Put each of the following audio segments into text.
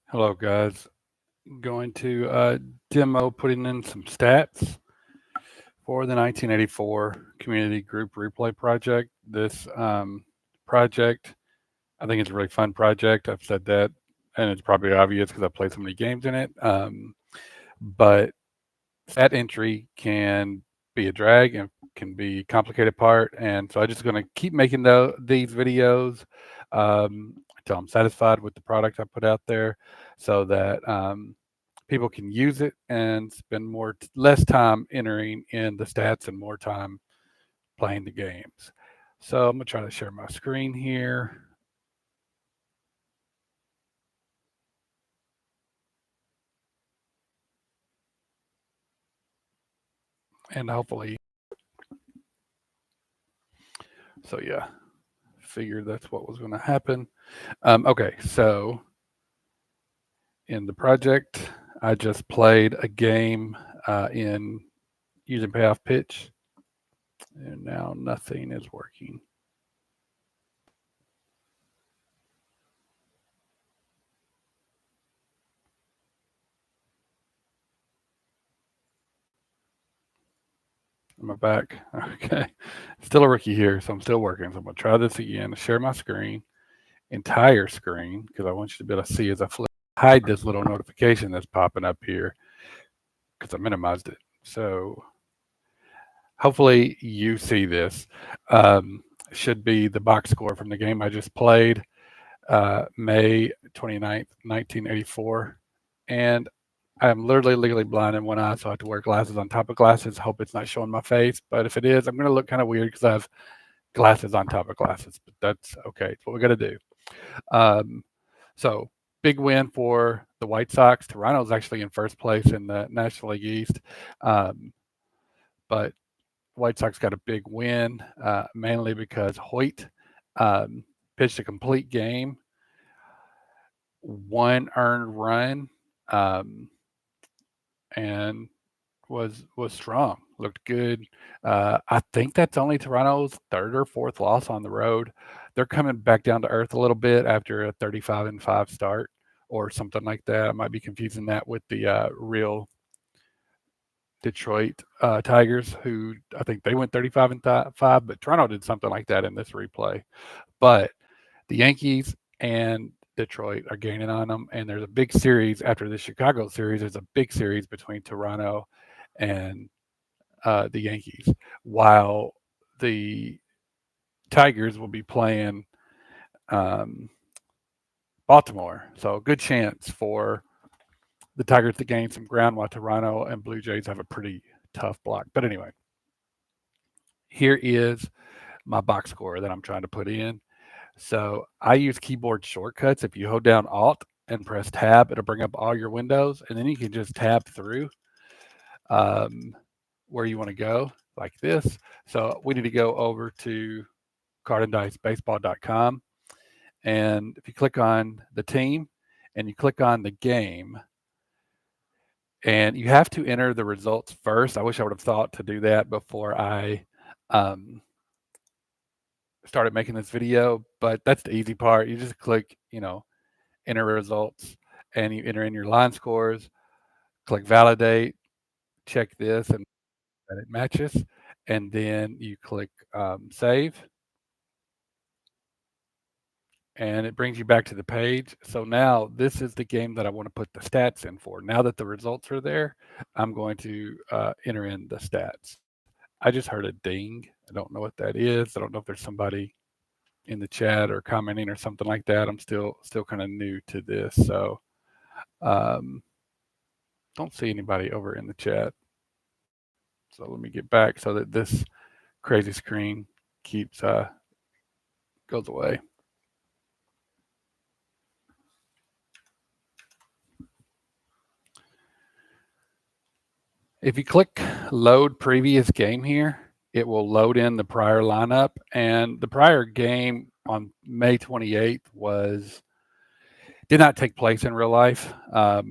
Hello, guys. Going to demo putting in some stats for the 1984 Community Group Replay Project. This project, I think it's a really fun project. I've said that, and it's probably obvious because I've played so many games in it. But stat entry can be a drag and can be a complicated part. And so I'm just going to keep making these videos until I'm satisfied with the product I put out there so that people can use it and spend less time entering in the stats and more time playing the games. So I'm going to try to share my screen here. And hopefully, so yeah, figured that's what was going to happen. Okay, so in the project, I just played a game in using payoff pitch, and now nothing is working. Am I back? Okay. Still a rookie here, so I'm still working. So I'm going to try this again. Share my screen, entire screen, because I want you to be able to see as I flip. Hide this little notification that's popping up here because I minimized it. So hopefully you see this. Should be the box score from the game I just played, May 29th, 1984. And I'm literally legally blind in one eye, so I have to wear glasses on top of glasses. Hope it's not showing my face, but if it is, I'm going to look kind of weird because I have glasses on top of glasses. But that's okay. It's what we got to do. Um, so big win for the White Sox. Toronto's actually in first place in the National League East, but White Sox got a big win mainly because Hoyt pitched a complete game, one earned run. And was strong, looked good. I think that's only Toronto's third or fourth loss on the road. They're coming back down to earth a little bit after a 35-5 start or something like that. I might be confusing that with the real Detroit Tigers, who I think they went 35-5, but Toronto did something like that in this replay. But the Yankees and Detroit are gaining on them, and there's a big series after the Chicago series. There's a big series between Toronto and the Yankees, while the Tigers will be playing Baltimore. So, good chance for the Tigers to gain some ground, while Toronto and Blue Jays have a pretty tough block. But anyway, here is my box score that I'm trying to put in. So I use keyboard shortcuts. If you hold down Alt and press Tab, it'll bring up all your windows, and then you can just tab through where you want to go, like this. So we need to go over to cardandicebaseball.com, and if you click on the team and you click on the game, and you have to enter the results first. I wish I would have thought to do that before I started making this video, but that's the easy part. You just click, enter results, and you enter in your line scores, click validate, check this, and that it matches, and then you click save, and it brings you back to the page. So now this is the game that I want to put the stats in for. Now that the results are there, I'm going to enter in the stats. I just heard a ding. I don't know what that is. I don't know if there's somebody in the chat or commenting or something like that. I'm still kind of new to this, so don't see anybody over in the chat. So let me get back so that this crazy screen keeps goes away. If you click load previous game here, it will load in the prior lineup, and the prior game on May 28th did not take place in real life. So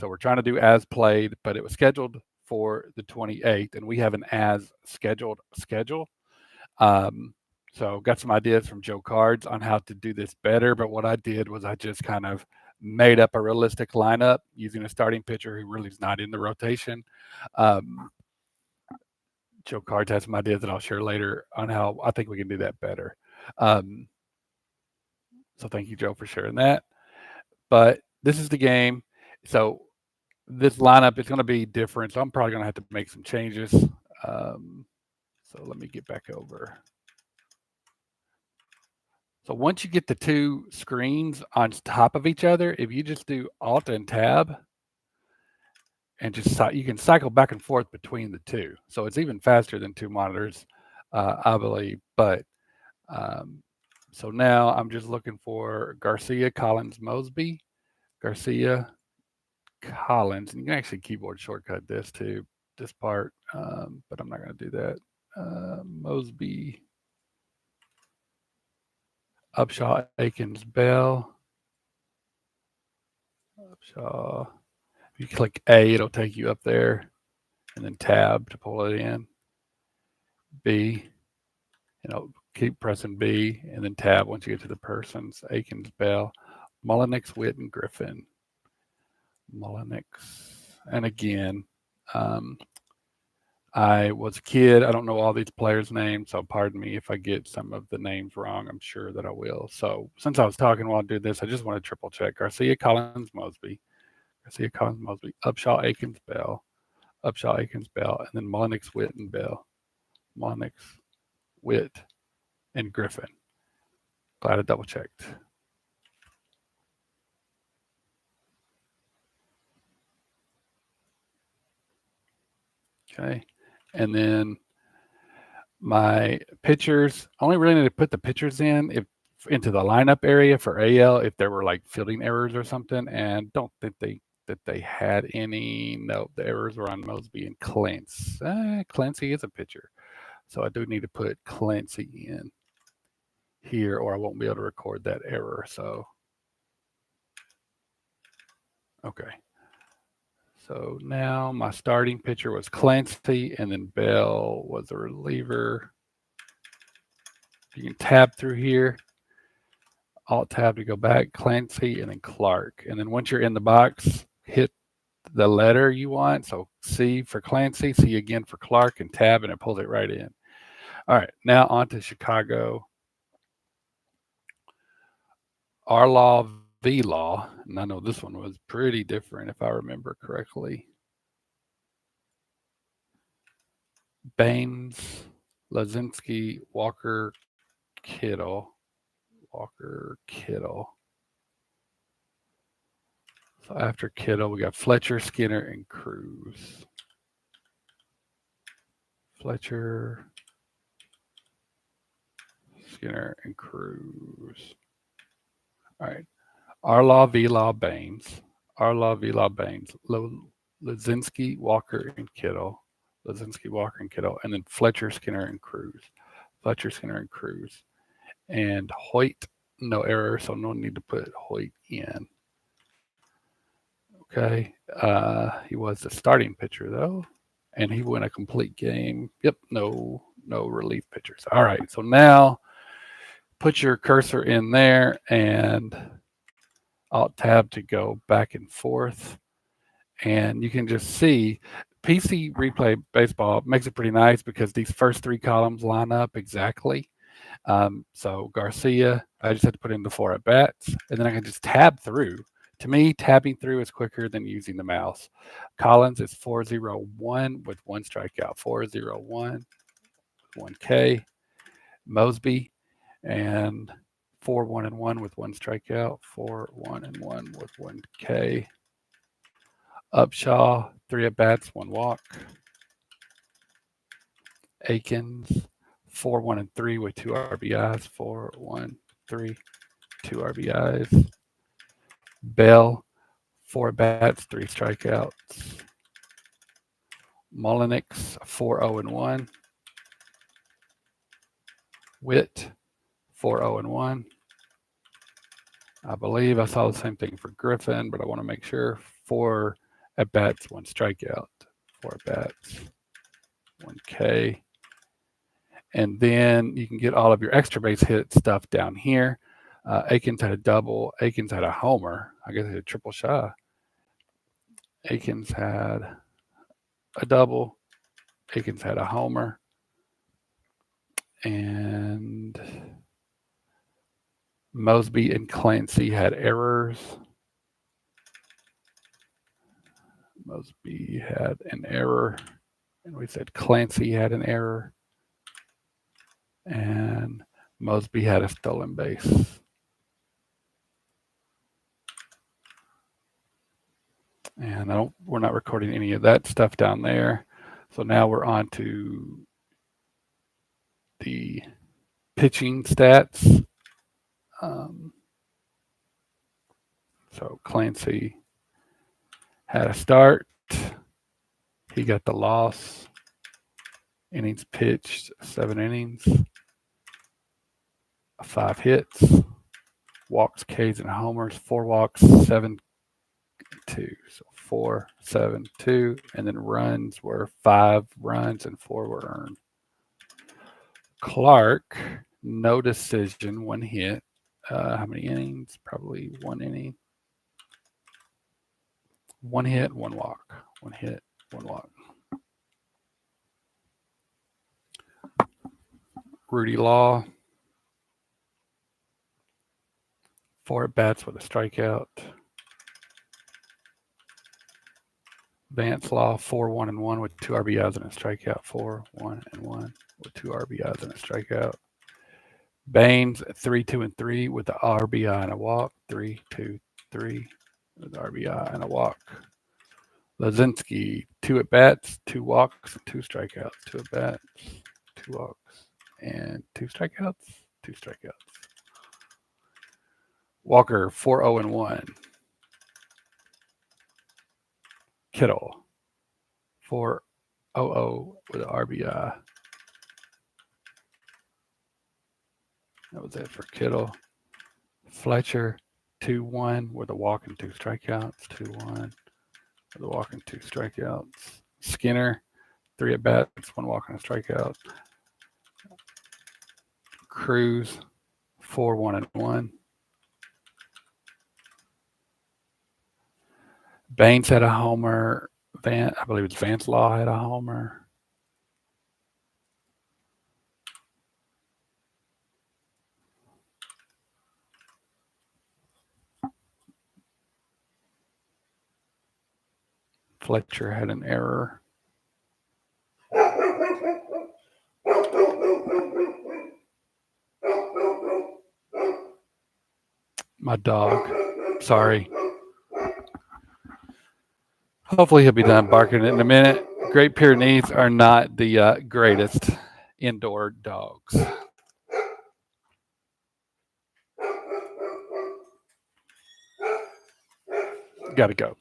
we're trying to do as played, but it was scheduled for the 28th, and we have an as scheduled schedule. So got some ideas from Joe Cards on how to do this better, but what I did was I just kind of made up a realistic lineup using a starting pitcher who really is not in the rotation. Joe Cards has some ideas that I'll share later on how I think we can do that better. So thank you, Joe, for sharing that. But this is the game. So this lineup is going to be different. So I'm probably going to have to make some changes. So let me get back over. So once you get the two screens on top of each other, if you just do Alt and Tab, and just you can cycle back and forth between the two. So it's even faster than two monitors, I believe. But so now I'm just looking for Garcia, Collins, Mosby, Garcia, Collins, and you can actually keyboard shortcut this too, this part, but I'm not going to do that. Mosby, Upshaw, Akins, Bell, Upshaw. If you click A, it'll take you up there, and then Tab to pull it in. B, keep pressing B, and then Tab once you get to the persons. Akins, Bell, Mullenix, Witt, and Griffin. Mullenix, and again, I was a kid. I don't know all these players' names, so pardon me if I get some of the names wrong. I'm sure that I will. So since I was talking while I do this, I just want to triple check. Garcia, Collins, Mosby. Garcia, Collins, Mosby. Upshaw, Akins, Bell. Upshaw, Akins, Bell. And then Mullenix, Witt, and Bell. Mullenix, Witt, and Griffin. Glad I double checked. Okay. And then my pitchers, only really need to put the pitchers into the lineup area for AL if there were like fielding errors or something. And don't think that they had any. No, the errors were on Mosby and Clancy. Clancy is a pitcher. So I do need to put Clancy in here or I won't be able to record that error. So, okay. So now my starting pitcher was Clancy, and then Bell was a reliever. You can tab through here, Alt tab to go back, Clancy, and then Clark. And then once you're in the box, hit the letter you want. So C for Clancy, C again for Clark, and tab, and it pulls it right in. All right, now on to Chicago. R Law, V Law, and I know this one was pretty different if I remember correctly. Baines, Lazinski, Walker, Kittle. So after Kittle, we got Fletcher, Skinner, and Cruz. Fletcher, Skinner, and Cruz. All right. R-Law, V-Law, Baines. R-Law, V-Law, Baines. Lazinski, Walker, and Kittle. Lazinski, Walker, and Kittle. And then Fletcher, Skinner, and Cruz. Fletcher, Skinner, and Cruz. And Hoyt, no error, so no need to put Hoyt in. Okay. He was the starting pitcher, though. And he won a complete game. Yep, no relief pitchers. All right, so now put your cursor in there and Alt tab to go back and forth. And you can just see PC Replay Baseball makes it pretty nice because these first three columns line up exactly. So Garcia, I just had to put in the 4 at bats, and then I can just tab through. To me, tabbing through is quicker than using the mouse. Collins is 401 with 1 strikeout. 401, 1K. Mosby and 4-1-1 with 1 strikeout. 4-1-1 with 1K. Upshaw, 3 at bats, 1 walk. Akins, 4-1-3 with 2 RBIs. 4-1-3, 2 RBIs. Bell, 4 bats, 3 strikeouts. Mullenix, 4-0-1. Witt, 4-0-1. I believe I saw the same thing for Griffin, but I want to make sure. 4 at bats, 1 strikeout. 4 at bats, 1K. And then you can get all of your extra base hit stuff down here. Akins had a double. Akins had a homer. I guess he had a triple shy. Akins had a double. Akins had a homer. And Mosby and Clancy had errors. Mosby had an error. And we said Clancy had an error. And Mosby had a stolen base. And we're not recording any of that stuff down there. So now we're on to the pitching stats. So Clancy had a start. He got the loss. Innings pitched, 7 innings. 5 hits. Walks, Ks, and homers. 4 walks, 7, 2. So 4, 7, 2. And then runs were 5 runs and 4 were earned. Clark, no decision, 1 hit. How many innings? Probably 1 inning. 1 hit, 1 walk. 1 hit, 1 walk. Rudy Law, 4 at-bats with a strikeout. Vance Law, 4-1-1 with 2 RBIs and a strikeout. 4-1-1 with 2 RBIs and a strikeout. Baines, 3-2-3 with the RBI and a walk. 3-2-3 with RBI and a walk. Lazinski, 2 at-bats, 2 walks, 2 strikeouts. 2 at-bats, 2 walks, and 2 strikeouts. 2 strikeouts. Walker, 4-0-1. Kittle, 4-0-0 with an RBI. That was it for Kittle. Fletcher, 2-1 with a walk and 2 strikeouts. 2-1 with a walk and 2 strikeouts. Skinner, 3 at-bats, 1 walk and a strikeout. Cruz, 4-1-1. Baines had a homer. I believe it's Vance Law had a homer. Fletcher had an error. My dog. Sorry. Hopefully he'll be done barking in a minute. Great Pyrenees are not the greatest indoor dogs. Gotta go.